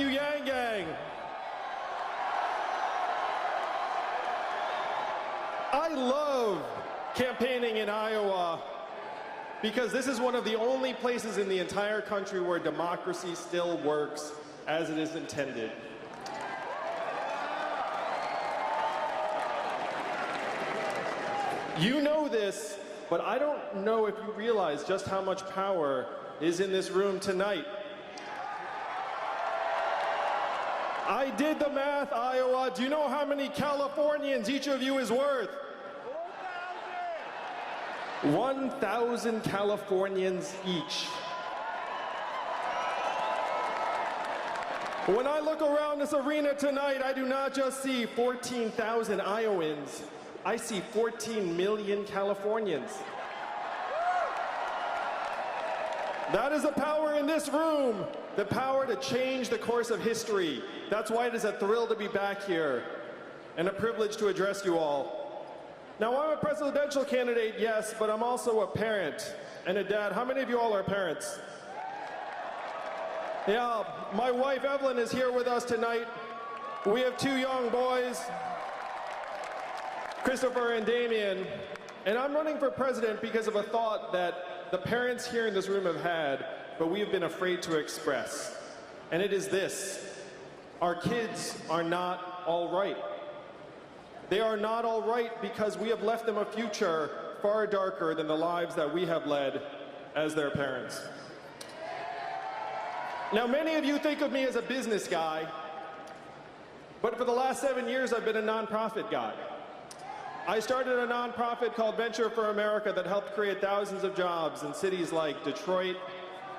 you, Yang Gang. I love campaigning in Iowa because this is one of the only places in the entire country where democracy still works as it is intended. You know this, but I don't know if you realize just how much power is in this room tonight. I did the math, Iowa. Do you know how many Californians each of you is worth? 1,000 Californians each. When I look around this arena tonight, I do not just see 14,000 Iowans. I see 14 million Californians. That is the power in this room, the power to change the course of history. That's why it is a thrill to be back here and a privilege to address you all. Now, I'm a presidential candidate, yes, but I'm also a parent and a dad. How many of you all are parents? Yeah, my wife Evelyn is here with us tonight. We have 2 young boys, Christopher and Damien, and I'm running for president because of a thought that the parents here in this room have had, but we have been afraid to express. And it is this: our kids are not all right. They are not all right because we have left them a future far darker than the lives that we have led as their parents. Now, many of you think of me as a business guy, but for the last 7 years, I've been a nonprofit guy. I started a nonprofit called Venture for America that helped create thousands of jobs in cities like Detroit,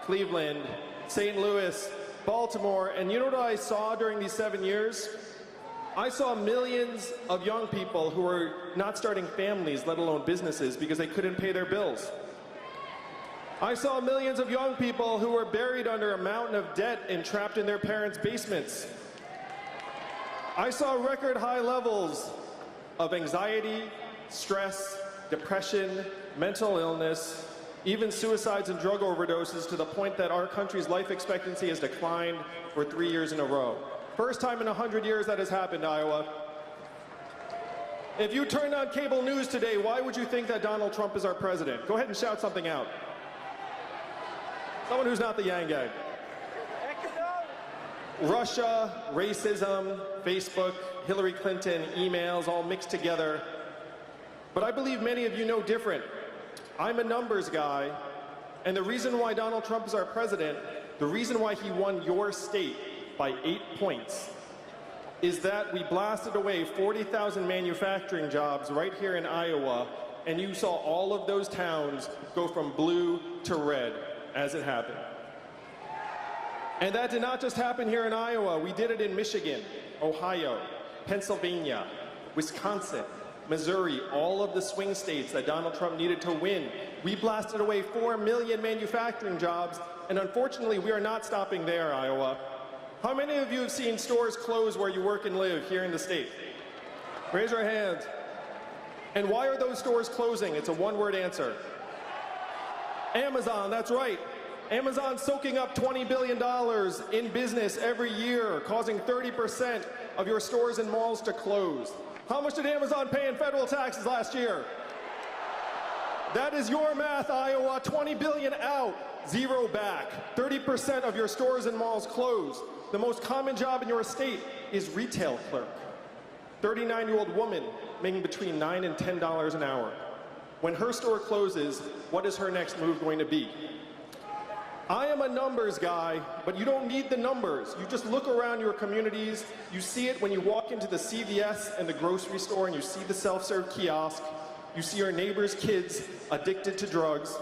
Cleveland, St. Louis, Baltimore, and you know what I saw during these 7 years? I saw millions of young people who were not starting families, let alone businesses, because they couldn't pay their bills. I saw millions of young people who were buried under a mountain of debt and trapped in their parents' basements. I saw record high levels of anxiety, stress, depression, mental illness, even suicides and drug overdoses, to the point that our country's life expectancy has declined for 3 years in a row. First time in 100 years that has happened, Iowa. If you turned on cable news today, why would you think that Donald Trump is our president? Go ahead and shout something out. Someone who's not the Yang Gang. Russia, racism, Facebook, Hillary Clinton, emails, all mixed together. But I believe many of you know different. I'm a numbers guy, and the reason why Donald Trump is our president, the reason why he won your state by 8 points, is that we blasted away 40,000 manufacturing jobs right here in Iowa, and you saw all of those towns go from blue to red as it happened. And that did not just happen here in Iowa. We did it in Michigan, Ohio, Pennsylvania, Wisconsin, Missouri, all of the swing states that Donald Trump needed to win. We blasted away 4 million manufacturing jobs, and unfortunately, we are not stopping there, Iowa. How many of you have seen stores close where you work and live here in the state? Raise your hands. And why are those stores closing? It's a one-word answer. Amazon, that's right. Amazon's soaking up $20 billion in business every year, causing 30% of your stores and malls to close. How much did Amazon pay in federal taxes last year? That is your math, Iowa. 20 billion out, 0 back. 30% of your stores and malls closed. The most common job in your state is retail clerk. 39-year-old woman making between $9 and $10 an hour. When her store closes, what is her next move going to be? I am a numbers guy, but you don't need the numbers. You just look around your communities. You see it when you walk into the CVS and the grocery store and you see the self-serve kiosk. You see your neighbors' kids addicted to drugs.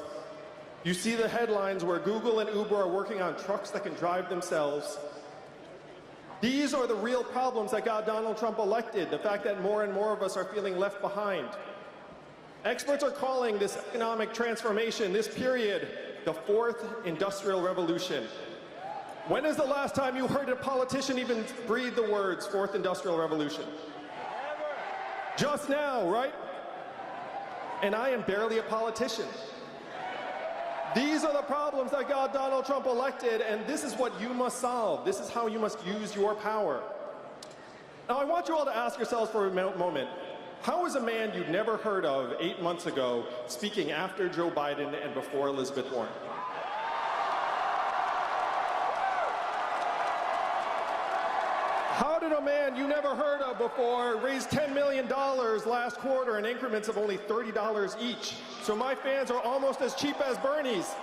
You see the headlines where Google and Uber are working on trucks that can drive themselves. These are the real problems that got Donald Trump elected, the fact that more and more of us are feeling left behind. Experts are calling this economic transformation, this period, the fourth industrial revolution. When is the last time you heard a politician even breathe the words fourth industrial revolution? Just now, right? And I am barely a politician. These are the problems that got Donald Trump elected, and this is what you must solve. This is how you must use your power. Now, I want you all to ask yourselves for a moment, how is a man you'd never heard of 8 months ago speaking after Joe Biden and before Elizabeth Warren? How did a man you never heard of before raise $10 million last quarter in increments of only $30 each? So my fans are almost as cheap as Bernie's.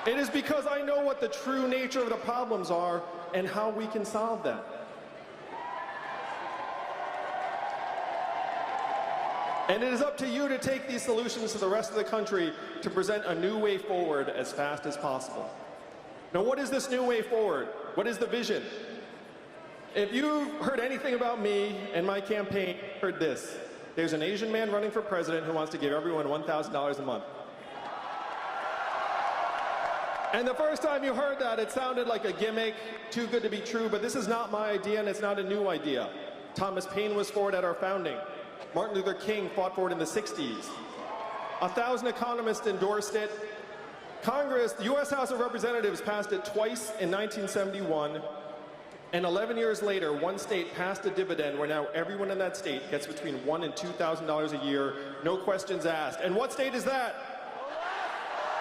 It is because I know what the true nature of the problems are and how we can solve them. And it is up to you to take these solutions to the rest of the country to present a new way forward as fast as possible. Now, what is this new way forward? What is the vision? If you've heard anything about me and my campaign, heard this. There's an Asian man running for president who wants to give everyone $1,000 a month. And the first time you heard that, it sounded like a gimmick, too good to be true, but this is not my idea and it's not a new idea. Thomas Paine was for it at our founding. Martin Luther King fought for it in the 60s. 1,000 economists endorsed it. Congress, the U.S. House of Representatives passed it twice in 1971, and 11 years later, one state passed a dividend where now everyone in that state gets between $1,000 and $2,000 a year, no questions asked. And what state is that?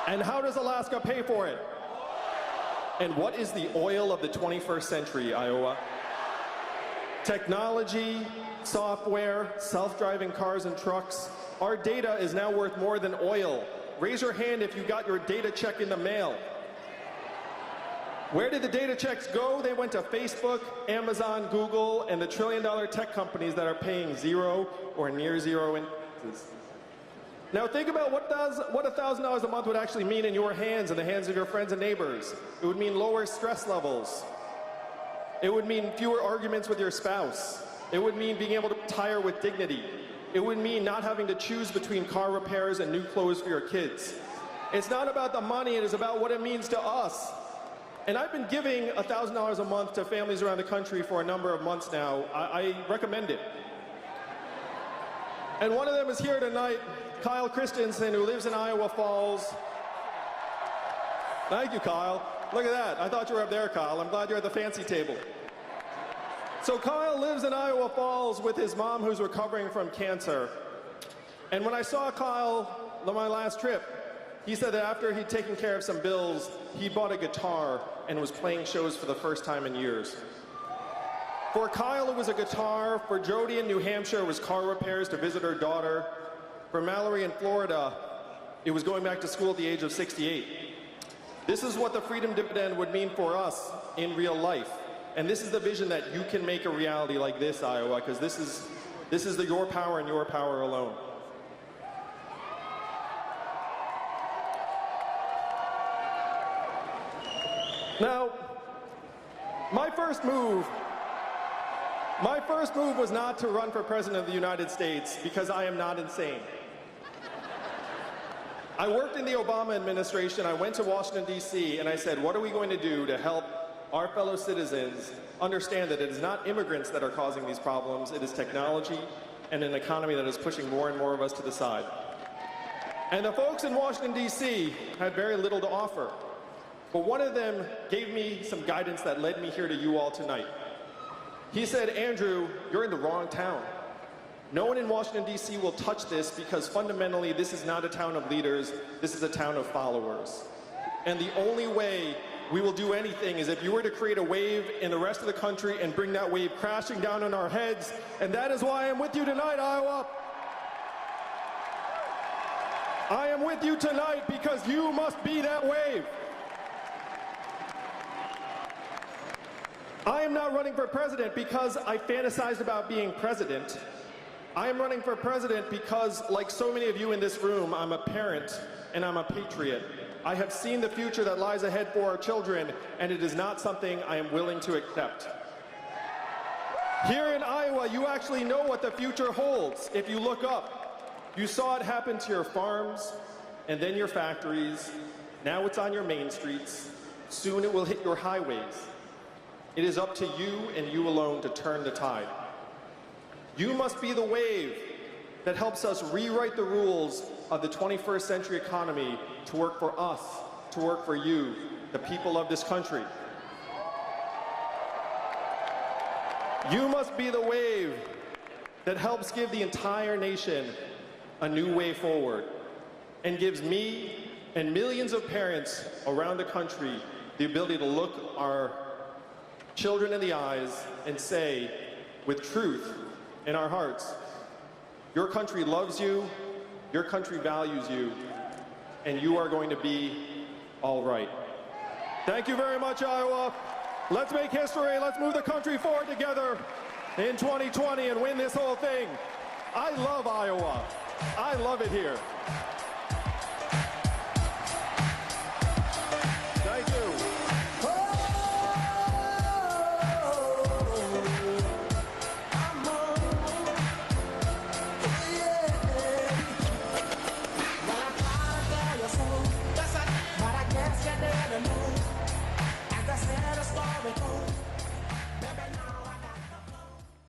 And how does Alaska pay for it? And what is the oil of the 21st century, Iowa? Technology, software, self-driving cars and trucks. Our data is now worth more than oil. Raise your hand if you got your data check in the mail. Where did the data checks go? They went to Facebook, Amazon, Google, and the trillion-dollar tech companies that are paying zero or near zero interest. Now think about what $1,000 a month would actually mean in your hands and the hands of your friends and neighbors. It would mean lower stress levels. It would mean fewer arguments with your spouse. It would mean being able to retire with dignity. It would mean not having to choose between car repairs and new clothes for your kids. It's not about the money, it is about what it means to us. And I've been giving $1,000 a month to families around the country for a number of months now. I recommend it. And one of them is here tonight, Kyle Christensen, who lives in Iowa Falls. Thank you, Kyle. Look at that. I thought you were up there, Kyle. I'm glad you're at the fancy table. So Kyle lives in Iowa Falls with his mom, who's recovering from cancer. And when I saw Kyle on my last trip, he said that after he'd taken care of some bills, he bought a guitar and was playing shows for the first time in years. For Kyle, it was a guitar. For Jody in New Hampshire, it was car repairs to visit her daughter. For Mallory in Florida, it was going back to school at the age of 68. This is what the Freedom Dividend would mean for us in real life. And this is the vision that you can make a reality like this, Iowa, because this is your power and your power alone. Now, my first move was not to run for president of the United States because I am not insane. I worked in the Obama administration. I went to Washington, D.C., and I said, what are we going to do to help our fellow citizens understand that it is not immigrants that are causing these problems, it is technology and an economy that is pushing more and more of us to the side. And the folks in Washington, D.C. had very little to offer. But one of them gave me some guidance that led me here to you all tonight. He said, Andrew, you're in the wrong town. No one in Washington, D.C. will touch this because fundamentally this is not a town of leaders, this is a town of followers. And the only way we will do anything is if you were to create a wave in the rest of the country and bring that wave crashing down on our heads. And that is why I'm with you tonight, Iowa. I am with you tonight because you must be that wave. I am not running for president because I fantasized about being president. I am running for president because, like so many of you in this room, I'm a parent and I'm a patriot. I have seen the future that lies ahead for our children, and it is not something I am willing to accept. Here in Iowa, you actually know what the future holds. If you look up, you saw it happen to your farms, and then your factories. Now it's on your main streets. Soon it will hit your highways. It is up to you and you alone to turn the tide. You must be the wave that helps us rewrite the rules of the 21st century economy to work for us, to work for you, the people of this country. You must be the wave that helps give the entire nation a new way forward and gives me and millions of parents around the country the ability to look our children in the eyes and say, with truth in our hearts, your country loves you, your country values you, and you are going to be all right. Thank you very much, Iowa. Let's make history. Let's move the country forward together in 2020 and win this whole thing. I love Iowa. I love it here.